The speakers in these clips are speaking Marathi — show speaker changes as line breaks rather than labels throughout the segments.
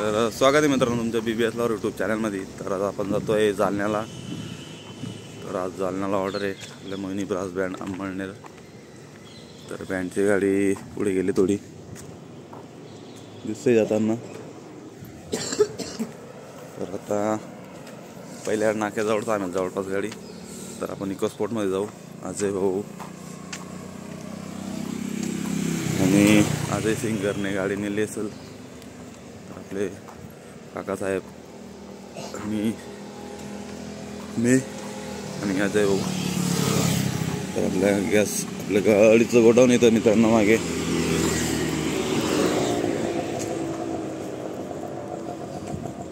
तर स्वागत आहे मित्रांनो तुमच्या BBS लवर यूट्यूब चॅनलमध्ये। तर आज आपण जातो आहे जालन्याला। तर आज जालन्याला ऑर्डर आहे आपल्या मोहिनी ब्रास बँड अंमळनेर। तर बँडची गाडी पुढे गेली थोडी दिसते जाताना। तर आता पहिल्या नाक्याजवळ थांबेल जवळपास गाडी। तर आपण इको स्पोर्टमध्ये जाऊ। अजय भाऊ आणि अजय सिंगरने गाडी नेली असेल। आपले काकासाहेब आणि मी आणि अजय भाऊ। तर आपल्या गॅस आपल्या गाडीचं गोडाऊन येतं मित्रांनो मागे।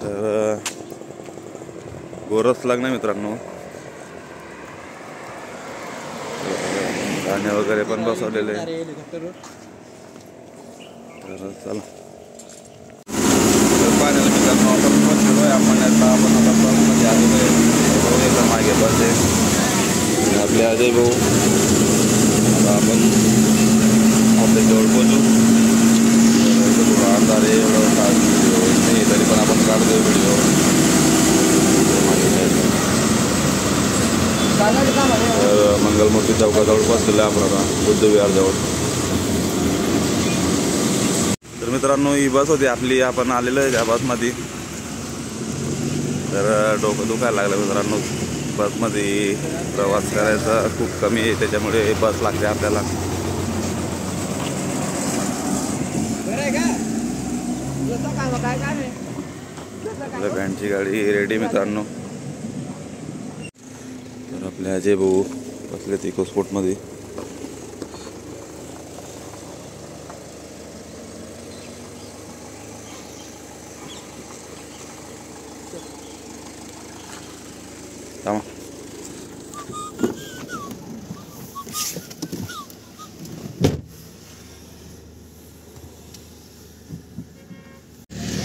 तर गोरस लागणार मित्रांनो। गाणे वगैरे पण बसवलेले। तर चला फायनल मित्रांनो आपण पोहोचलो आहे अंमळनेरला। आपण आता बसमध्ये आलेलो आहे मागे बस आहे आपले अजय भाऊ। आता आपण आपल्या जवळ पोहोचू। थोडा अंधार आहे एवढं नाही तरी पण आपण काढतो व्हिडिओ। मंगलमूर्ती चौकाजवळ पोहोचलेलो आहे आपण आता बुद्ध विहारजवळ। तर मित्रांनो ही बस होती आपली, आपण आलेलो आहे त्या बसमध्ये। तर डोकं दुखायला लागलं मित्रांनो। बसमध्ये प्रवास करायचा खूप कमी आहे त्याच्यामुळे बस लागते आपल्याला। आपल्या बँडची गाडी रेडी मित्रांनो। तर आपले अजय भाऊ बसलेत इको स्पोर्टमध्ये।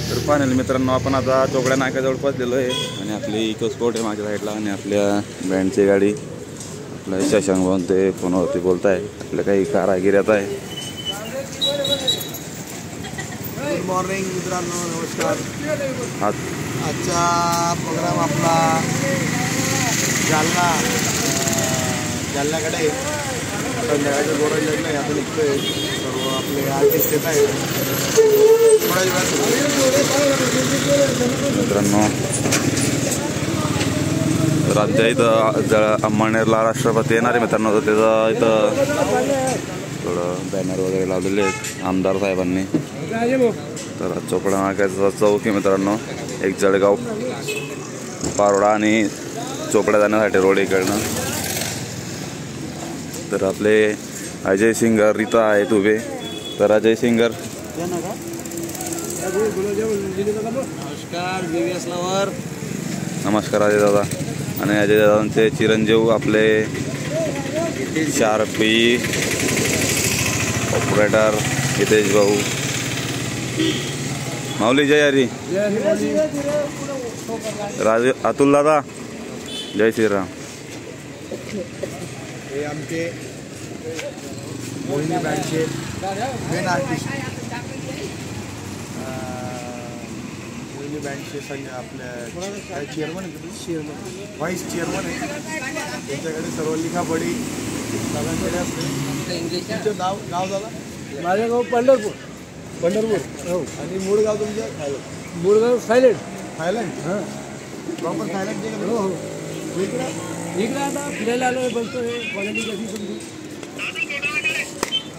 तर फायनली मित्रांनो आपण आता चोकड्या नाक्याजवळ पोहोचलेलो आहे आणि आपली इको स्पोर्ट आहे माझ्या साईडला आणि आपल्या बँडची गाडी आपल्या शशांक भाऊ ते फोनवरती बोलत आहे। आपल्या काही कारागीर येत आहे।
गुड मॉर्निंग मित्रांनो, नमस्कार। आजचा प्रोग्राम आपला जालन्याकडे संध्याकाळचं गोराई लग्न आहे। आता निघतोय सर्व आपले आर्टिस्ट येत आहेत
मित्रांनो। तर आमच्या इथं अंमळनेरला राष्ट्रपती येणार आहे मित्रांनो। तर त्याचं इथं थोडं बॅनर वगैरे लावलेले आहेत आमदार साहेबांनी। तर चोपडा नाक्याचा चौक आहे मित्रांनो। एक जळगाव पारोडा आणि चोपडा जाण्यासाठी रोड इकडनं। तर आपले अजय सिंगर इथं आहेत उभे। तर अजय सिंगर
नमस्कार BBS लवर।
नमस्कार अजय दादा। आणि अजय दादांचे चिरंजीव आपले शार्पी ऑपरेटर हितेश भाऊ। माऊली जय हरी। राज अतुल दादा जय श्रीराम।
हे आमचे मोहिनी बँडचे मेन आर्टिस्ट मोहिनी बँडचे आपल्या चेअरमन व्हाईस चेअरमन आहे। त्यांच्याकडे सर्व लिखापडी दादांकडे असते। तुमचं गाव दादा?
माझं गाव पंढरपूर हो।
आणि मूळ गाव तुमचं?
मूळ गाव थायलंड।
हां प्रॉपर थायलंड हो हो।
इकडे आता फिरायला आलो आहे, बघतोय क्वालिटी कशी समजू।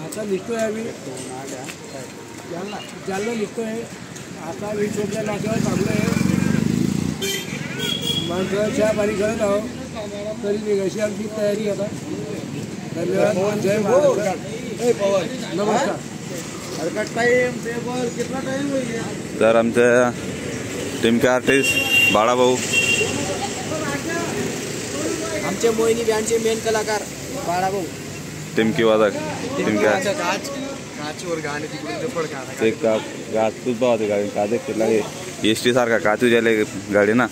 आता निघतोय आम्ही जालना निघतोय। आता मी चोपड्या नाक्यावर थांबलो आहे। माणसं चहा पाणी करत आहोत तरी निघायची आमची तयारी आता। धन्यवाद। जय महाराष्ट्र। नमस्कार।
तर आमच्या टीमचे आर्टिस्ट बाळाभाऊ।
आमचे मोहिनी बँडचे मेन कलाकार बाळाभाऊ।
टिमकी वादक
काचवर गाणे तिकडून
ते काचूच पाहते गाडी कादे कुठला एसटी सारखा काचू जायला गाडी ना।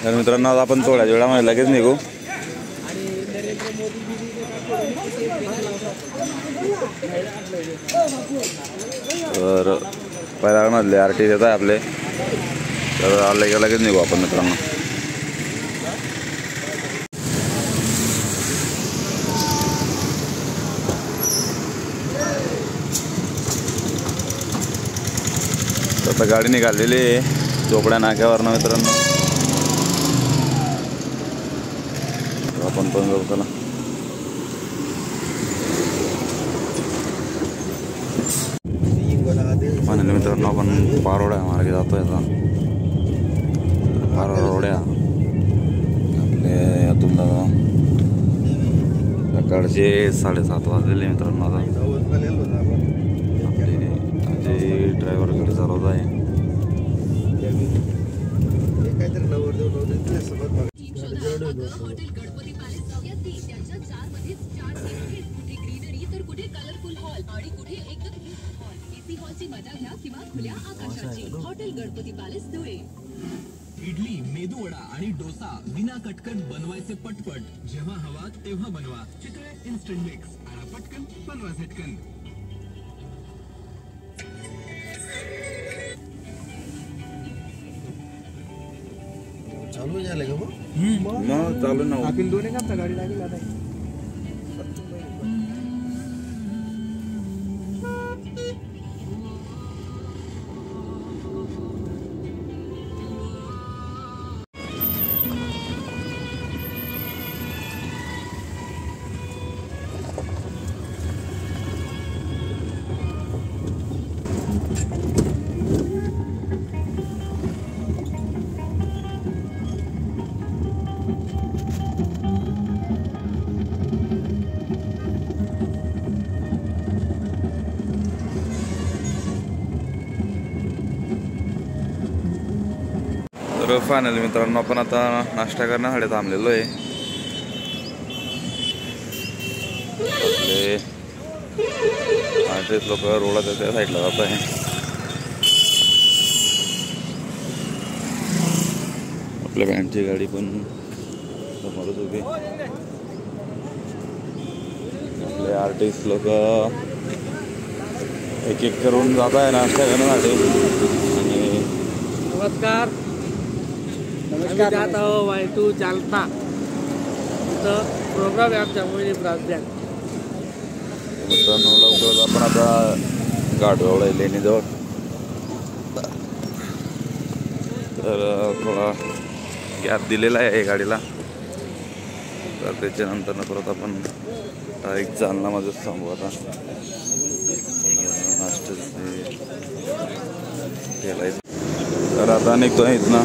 तर मित्रांनो आपण थोड्या वेळामध्ये लगेच निघू। तर पहिल्या आरटी येत आहे आपले, तर आले की लगेच निघू आपण मित्रांनो. आता गाडी निघालेली आहे चोपड्या नाक्यावरनं मित्रांनो. आपण पण जाऊ चला. फायनली मित्रांनो आपण पारोड्या मार्गे जातोय आता. पारोड्या आपले यातून सकाळचे 7:30 वाजलेले मित्रांनो. आता आपले ड्रायव्हर गाडी चालवत आहे.
हॉटेल गणपती पॅलेस या 3 त्यांच्या 4 मध्येच 4 आहेत. कुठे ग्रीनरी तर कुठे कलरफुल हॉल आणि कुठे एकदम हॉल. एसी हॉलची मजा घ्या किंवा खुल्या आकाशाची. Hotel Ganpati palace Dhule.
इडली, मेदूवडा आणि डोसा विना कटकट बनवायचे पटपट. जेव्हा हवा तेव्हा बनवा. Chitale instant mix. आणा पटकन, बनवा झटकन.
चालू झालं का
मग चालू ना.
आपण दोन्ही का गाडी लागली आता.
तर फायनली मित्रांनो आपण आता नाश्ता करण्यासाठी थांबलेलो आहे. आपले 38 लोक रोडाच्या त्या साईडला जात आहे. आपल्या बँडची गाडी पण समोरच होती. आपले 38 लोक एक एक करून जात आहे नाश्ता करण्यासाठी. आणि
नमस्कार. आम्ही जात आहो वायटू चालता. इथं प्रोग्राम आहे आमच्या मोहिनी ब्रास बँड.
मित्रांनो लवकरच आपण आता गाडवळ लेणीजवळ. तर थोडा गॅप दिलेला आहे गाडीला. तर त्याच्यानंतर परत आपण डायरेक्ट जालनामध्ये थांबू आता. नाश्त्याचे केला. तर आता निघतो इथनं.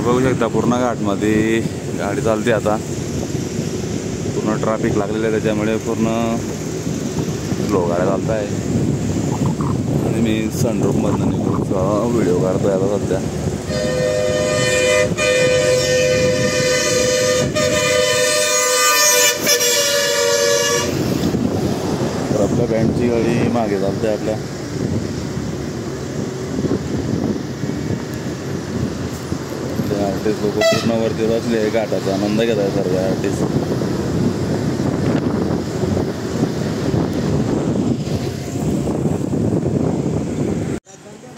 बघू शकता पूर्ण घाटमध्ये गाडी चालते आता. पूर्ण ट्रॅफिक लागलेलं आहे त्याच्यामुळे पूर्ण स्लो गाड्या चालत आहे. आणि मी सनरूफमधनं निघून व्हिडिओ काढतोय आता सध्या. तर आपल्या बँडची गाडी मागे चालते आपल्या. आर्टिस्ट लोक पूर्ण वरती बसले. घाटाचा आनंद घेत आहे सर्व आर्टिस्ट.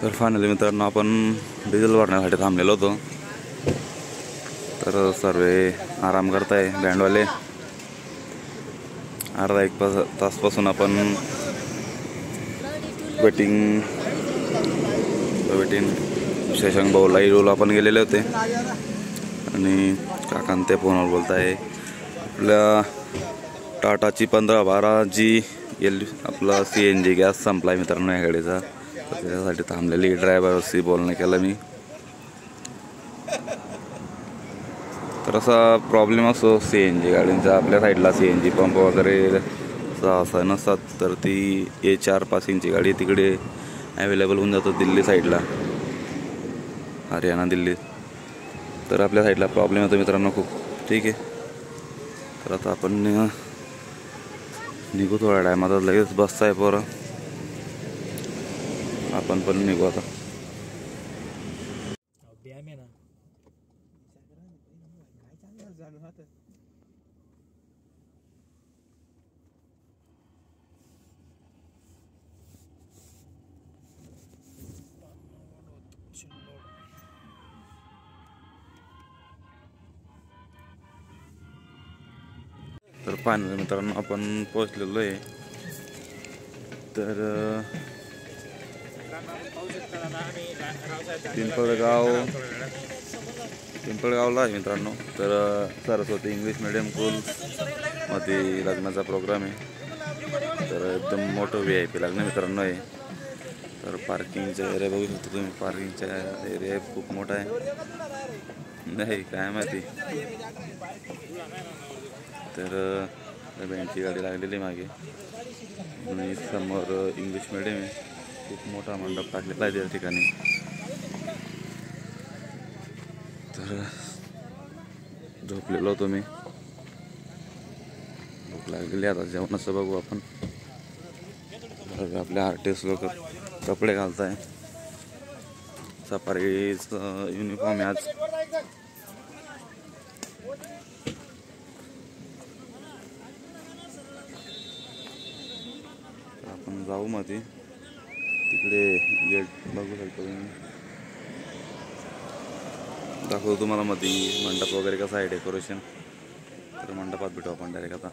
तर फायनली मित्रांनो आपण डिझेल भरण्यासाठी थांबलेलो होतो. तर सर्व आराम करताय बँडवाले. अर्धा एक तासपासून आपण वेटिंग शशांक भाऊ लाईव्हला आपण गेलेले होते आणि काकांत ते फोनवर बोलत आहे. आपल्या टाटाची 1512 जी आपला CNG गॅस संपला मित्रांनो या गाडीचा, त्याच्यासाठी थांबलेली ड्रायव्हरशी बोलणं केलं मी. तर असा प्रॉब्लेम असतो CNG गाडींचा, आपल्या साईडला CNG पंप वगैरे असं नसतात, तर ती A4 पासिंगची गाडी तिकडे अवेलेबल होऊन जातं दिल्ली साईडला, हरियाणा दिल्ली. तर आपल्या साईडला प्रॉब्लेम होतो मित्रांनो खूप. ठीक आहे, तर आता आपण निघू थोड्या टायमात, लगेच बसचा आहे पोरं, आपण पण निघू आता. तर फायनली मित्रांनो आपण पोहोचलेलो आहे. तर पिंपळगावला आहे मित्रांनो. तर सरस्वती इंग्लिश मीडियम स्कूलमध्ये लग्नाचा प्रोग्राम आहे. तर एकदम मोठं VIP लग्न मित्रांनो आहे. तर पार्किंगचा एरिया बघू शकतो तुम्ही, पार्किंगचा एरिया खूप मोठा आहे. नाही काय माहिती. तर बँडची गाडी लागलेली मागे आणि समोर इंग्लिश मीडियम आहे. खूप मोठा मंडप टाकलेला आहे त्या ठिकाणी. तर झोपलेलो होतो मी, भूक लागलेली. आता जेवणाचं बघू आपण. आपल्या आर्टिस्ट लोक कपडे घालताय, सफारीचं युनिफॉर्म आहे आज. आपण जाऊ मध्ये, तिकडे गेट बघू शकतो तुम्ही, दाखवतो तुम्हाला मध्ये मंडप वगैरे कसं आहे डेकोरेशन. तर मंडपात भेटू आपण डायरेक्ट आता.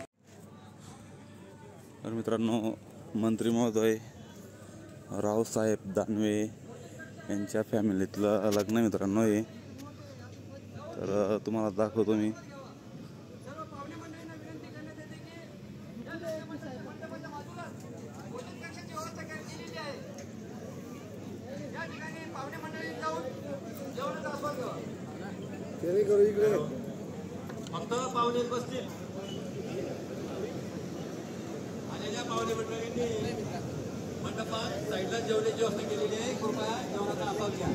तर मित्रांनो, मंत्री महोदय रावसाहेब दानवे यांच्या फॅमिलीतलं लग्न मित्रांनो हे. तर तुम्हाला दाखवतो मी.
फक्त पाहुणे बसतील आणि ज्या पाहुणे मंडळींनी मंडपात साईडला जेवणाची व्यवस्था केलेली आहे, कृपया जेवणाचा आस्वाद घ्या.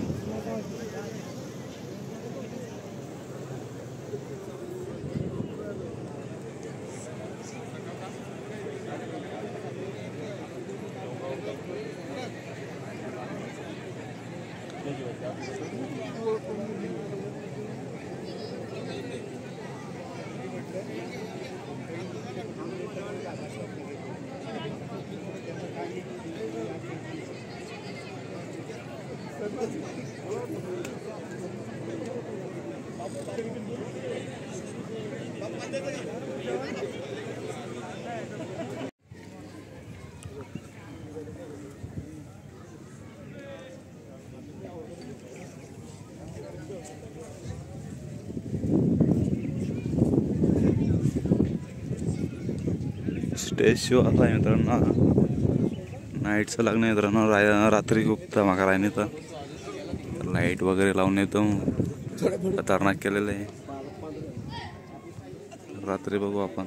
स्टेज शो असा आहे मित्रांनो, नाईटचं लग्न आहे मित्रांनो. रात्री खूप धमाका राहिली, तर लाईट वगैरे लावून येतो, खतरनाक केलेलं आहे. रात्री बघू आपण.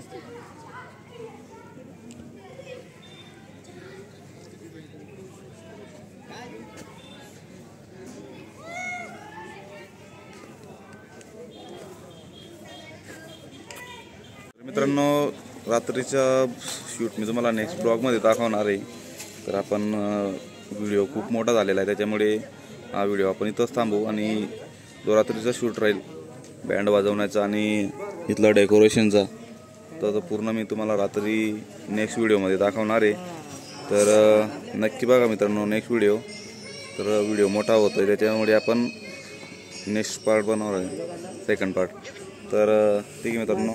मित्रांनो, रात्रीचा शूट मी तुम्हाला नेक्स्ट ब्लॉगमध्ये दाखवणार आहे. तर आपण व्हिडिओ खूप मोठा झालेला आहे, त्याच्यामुळे हा व्हिडिओ आपण इथंच थांबवू. आणि जो रात्रीचा शूट राहील बँड वाजवण्याचा आणि इथलं डेकोरेशनचा, तर पूर्ण मी तुम्हाला रात्री नेक्स्ट व्हिडिओमध्ये दाखवणार आहे. तर नक्की बघा मित्रांनो नेक्स्ट व्हिडिओ. तर व्हिडिओ मोठा होतो आहे, त्याच्यामुळे आपण नेक्स्ट पार्ट बनवणार आहे, सेकंड पार्ट. तर ठीक आहे मित्रांनो.